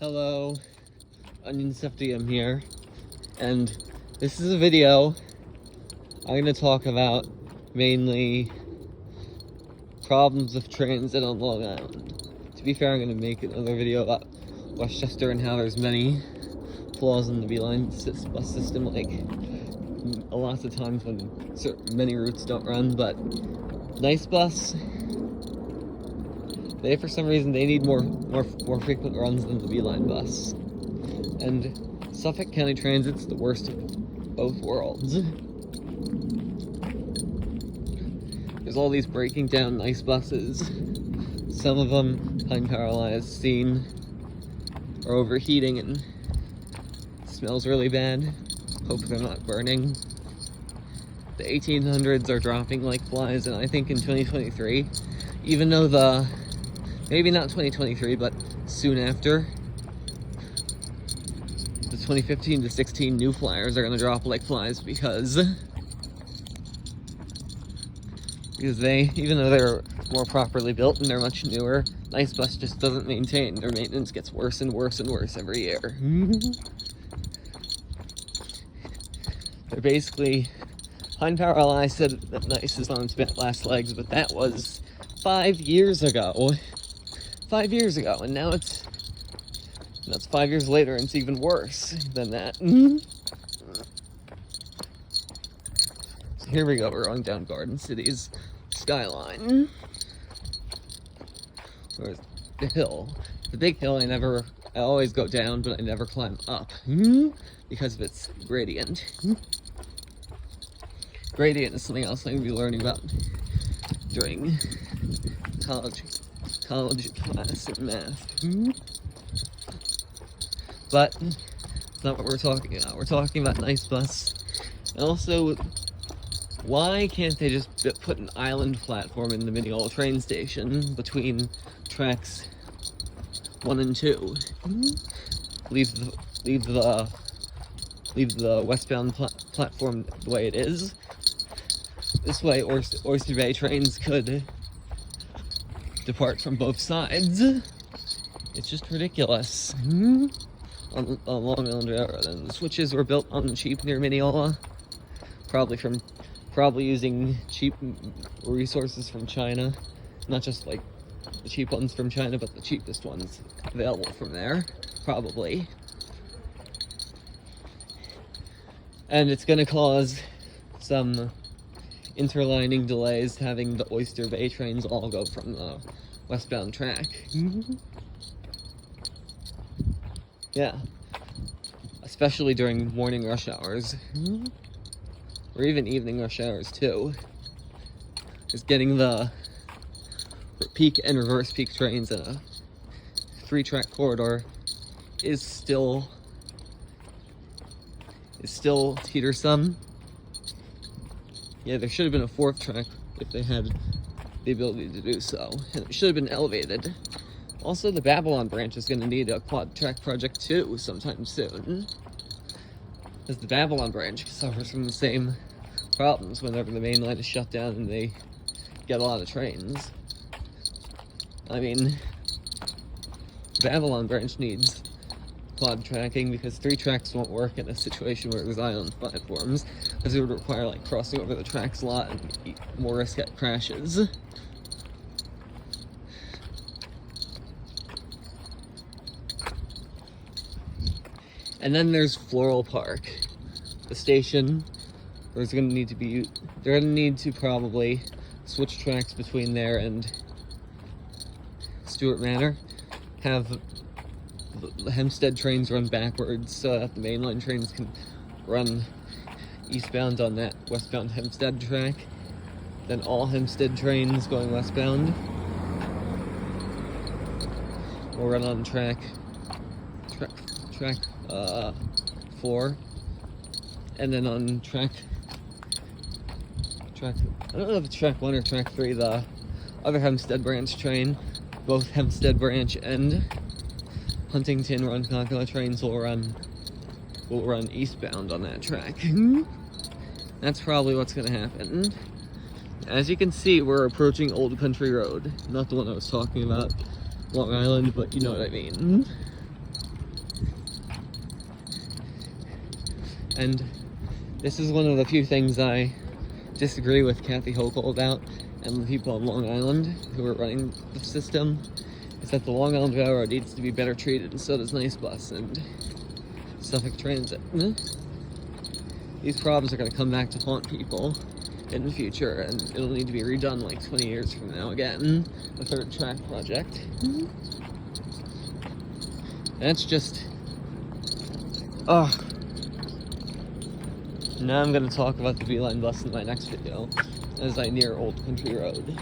Hello, Onion I'm here, and this is a video I'm going to talk about mainly problems of transit on Long Island. To be fair, I'm going to make another video about Westchester and how there's many flaws in the Beeline bus system, like a lot of times when many routes don't run, but NICE bus, for some reason, they need more frequent runs than the Beeline bus. And Suffolk County Transit's the worst of both worlds. There's all these breaking down NICE buses. Some of them, Pine Carlisle has seen, are overheating and smells really bad. Hope they're not burning. The 1800s are dropping like flies, and I think in 2023, even though maybe not 2023, but soon after, the 2015 to 16 new flyers are going to drop like flies because they, even though they're more properly built and they're much newer, NICE bus just doesn't maintain. Their maintenance gets worse and worse and worse every year. They're basically, Pine Carlisle said that NICE is on its last legs, but that was 5 years ago. 5 years ago, and now that's 5 years later, and it's even worse than that. So here we go, we're on down Garden City's skyline. Where's the hill? The big hill I always go down, but I never climb up, because of its gradient. Gradient is something else I'm going to be learning about during college class in math. But it's not what we're talking about. We're talking about NICE bus. And also, why can't they just put an island platform in the Mineola train station between tracks 1 and 2? Leave the westbound platform the way it is. This way, Oyster Bay trains could depart from both sides. It's just ridiculous. On Long Island Railroad, and the switches were built on cheap near Mineola, probably using cheap resources from China, not just like the cheap ones from China, but the cheapest ones available from there, probably. And it's going to cause some interlining delays having the Oyster Bay trains all go from the westbound track. Yeah, especially during morning rush hours, or even evening rush hours too. Just getting the peak and reverse peak trains in a 3-track corridor is still teetersome. Yeah, there should have been a 4th track if they had the ability to do so, and it should have been elevated. Also, the Babylon branch is going to need a quad track project too sometime soon, because the Babylon branch suffers from the same problems whenever the main line is shut down and they get a lot of trains. I mean, the Babylon branch needs quad tracking because 3 tracks won't work in a situation where there's island platforms, because it would require like crossing over the tracks a lot and more risk at crashes. And then there's Floral Park, the station. They're going to need to probably switch tracks between there and Stewart Manor. Have the Hempstead trains run backwards so that the mainline trains can run eastbound on that westbound Hempstead track. Then all Hempstead trains going westbound will run on track 4, and then on track, I don't know if it's track 1 or track 3, the other Hempstead branch train, both Hempstead branch and Huntington Ronkonkoma trains will run eastbound on that track. That's probably what's going to happen. As you can see, we're approaching Old Country Road. Not the one I was talking about, Long Island, but you know what I mean. And this is one of the few things I disagree with Kathy Hochul about, and the people on Long Island who are running the system, is that the Long Island Railroad needs to be better treated, and so does NICE Bus and Suffolk Transit. These problems are going to come back to haunt people in the future, and it'll need to be redone like 20 years from now again, the third track project. That's just... Now I'm going to talk about the B-Line bus in my next video, as I near Old Country Road.